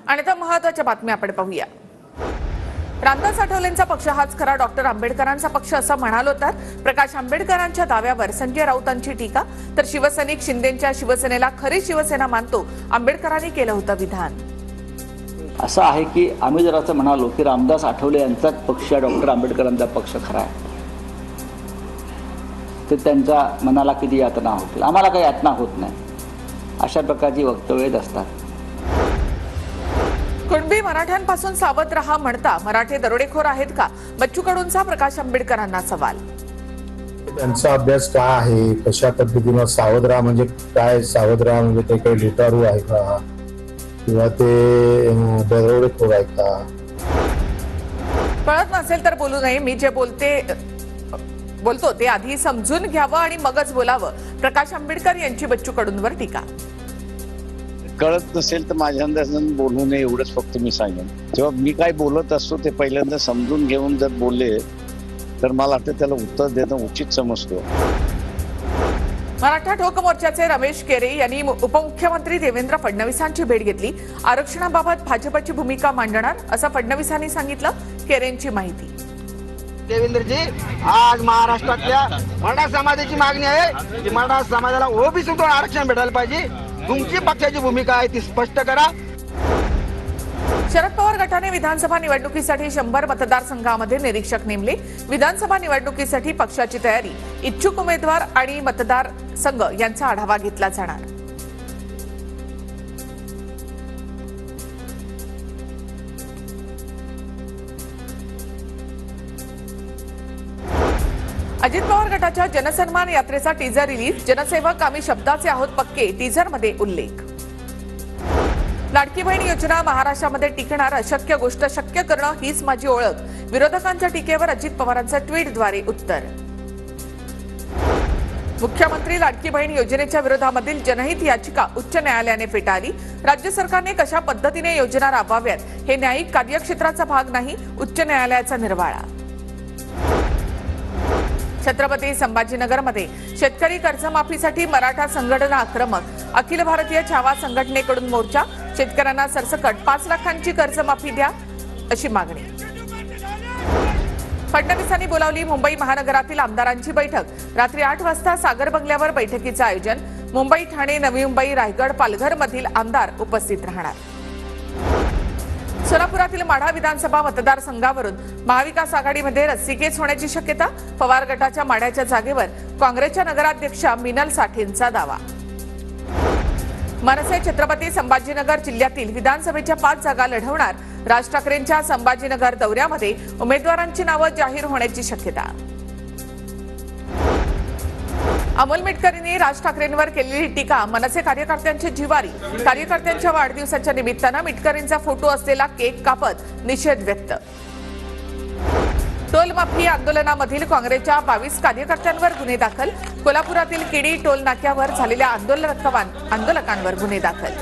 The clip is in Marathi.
आणि आता महत्त्वाच्या बातम्या आपण पाहूया। रामदास आठवलेंचा पक्ष हाच खरा डॉक्टर आंबेडकरांचा पक्ष असं म्हणालो तर प्रकाश आंबेडकरांच्या दाव्यावर संजय राऊतांची टीका। तर शिवसैनिक शिंदेंच्या शिवसेनेला खरी शिवसेना मानतो आंबेडकरांनी केलं होतं विधान। असं आहे की आम्ही जर असं म्हणालो की रामदास आठवले यांचाच पक्ष डॉक्टर आंबेडकरांचा पक्ष खरा आहे तर त्यांच्या मनाला किती यातना होतील। आम्हाला काही यातना होत नाही अशा प्रकारची वक्तव्य असतात। कुणबी मराठ्यांपासून सावध रहा म्हणता मराठे दरोडेखोर आहेत का? बच्चू कडूंचा प्रकाश आंबेडकरांना सवाल। त्यांचा अभ्यास काय आहे, कशा पद्धतीने सावध राहा म्हणजे काय, सावध राहा म्हणजे ते काही लुटारू आहे का किंवा ते दरोडेखोर आहे का? कळत नसेल तर बोलू नये। मी जे बोलतो ते आधी समजून घ्यावं आणि मगच बोलावं। प्रकाश आंबेडकर यांची बच्चू कडूंवर टीका। कळत नसेल तर माझ्या अंदाजाने बोलू नये एवढंच फक्त मी सांगेन। जेव्हा मी काय बोलत असतो ते पहिल्यांदा समजून घेऊन जर बोलले तर मला वाटतं त्याला उत्तर देणं उचित समजतो। मराठा ठोक मोर्चाचे रमेश केरे यांनी उपमुख्यमंत्री देवेंद्र फडणवीसांची भेट घेतली। आरक्षणाबाबत भाजपची भूमिका मांडणार असं फडणवीसांनी सांगितलं। केरेंची माहिती। देवेंद्रजी, आज महाराष्ट्रातल्या मराठा समाजाची मागणी आहे की मराठा समाजाला ओबीसीतून आरक्षण भेटायला पाहिजे। तुमची पक्षाची भूमिका आहे ती स्पष्ट करा। शरद पवार गटाने विधानसभा निवडणुकीसाठी 100 मतदारसंघामध्ये निरीक्षक नेमले। विधानसभा निवडणुकीसाठी पक्षाची तयारी, इच्छुक उमेदवार आणि मतदार संघ यांचा आढावा घेतला जाणार। अजित पवार गटाच्या जनसन्मान यात्रेचा टीजर रिलीज। जनसेवक आम्ही शब्दाचे आहोत पक्के, टीजरमध्ये उल्लेख। लाडकी बहीण योजना महाराष्ट्रामध्ये टिकणार, अशक्य गोष्ट शक्य करणं हीच माझी ओळख। विरोधकांच्या टीकेवर अजित पवारांचं ट्विटद्वारे उत्तर। मुख्यमंत्री लाडकी बहीण योजनेच्या विरोधामधील जनहित याचिका उच्च न्यायालयाने फेटाळली। राज्य सरकारने कशा पद्धतीने योजना राबवाव्यात हे न्यायिक कार्यक्षेत्राचा भाग नाही, उच्च न्यायालयाचा निर्वाळा। छत्रपती संभाजीनगरमध्ये शेतकरी कर्जमाफीसाठी मराठा संघटना आक्रमक। अखिल भारतीय छावा संघटनेकडून मोर्चा। शेतकऱ्यांना सरसकट 5 लाखांची कर्जमाफी द्या अशी मागणी। फडणवीसांनी बोलावली मुंबई महानगरातील आमदारांची बैठक। रात्री 8 वाजता सागर बंगल्यावर बैठकीचं आयोजन। मुंबई, ठाणे, नवी मुंबई, रायगड, पालघर मधील आमदार उपस्थित राहणार। सोलापुरातील माढा विधानसभा मतदारसंघावरून महाविकास आघाडीमध्ये रस्सीखेच होण्याची शक्यता। पवार गटाच्या माढ्याच्या जागेवर काँग्रेसच्या नगराध्यक्षा मिनल साठेंचा दावा। मनसे छत्रपती संभाजीनगर जिल्ह्यातील विधानसभेच्या 5 जागा लढवणार। राज ठाकरेंच्या संभाजीनगर दौऱ्यामध्ये उमेदवारांची नावं जाहीर होण्याची शक्यता। अमोल मिटकरींनी राज ठाकरेंवर केलेली टीका। मनसे कार्यकर्त्यांची जिवारी। कार्यकर्त्यांच्या वाढदिवसाच्या निमित्तानं मिटकरींचा फोटो असलेला केक कापत निषेध व्यक्त। टोल माफी आंदोलनामधील काँग्रेसच्या 22 कार्यकर्त्यांवर गुन्हे दाखल। कोल्हापुरातील किडी टोल नाक्यावर झालेल्या आंदोलकांवर गुन्हे दाखल।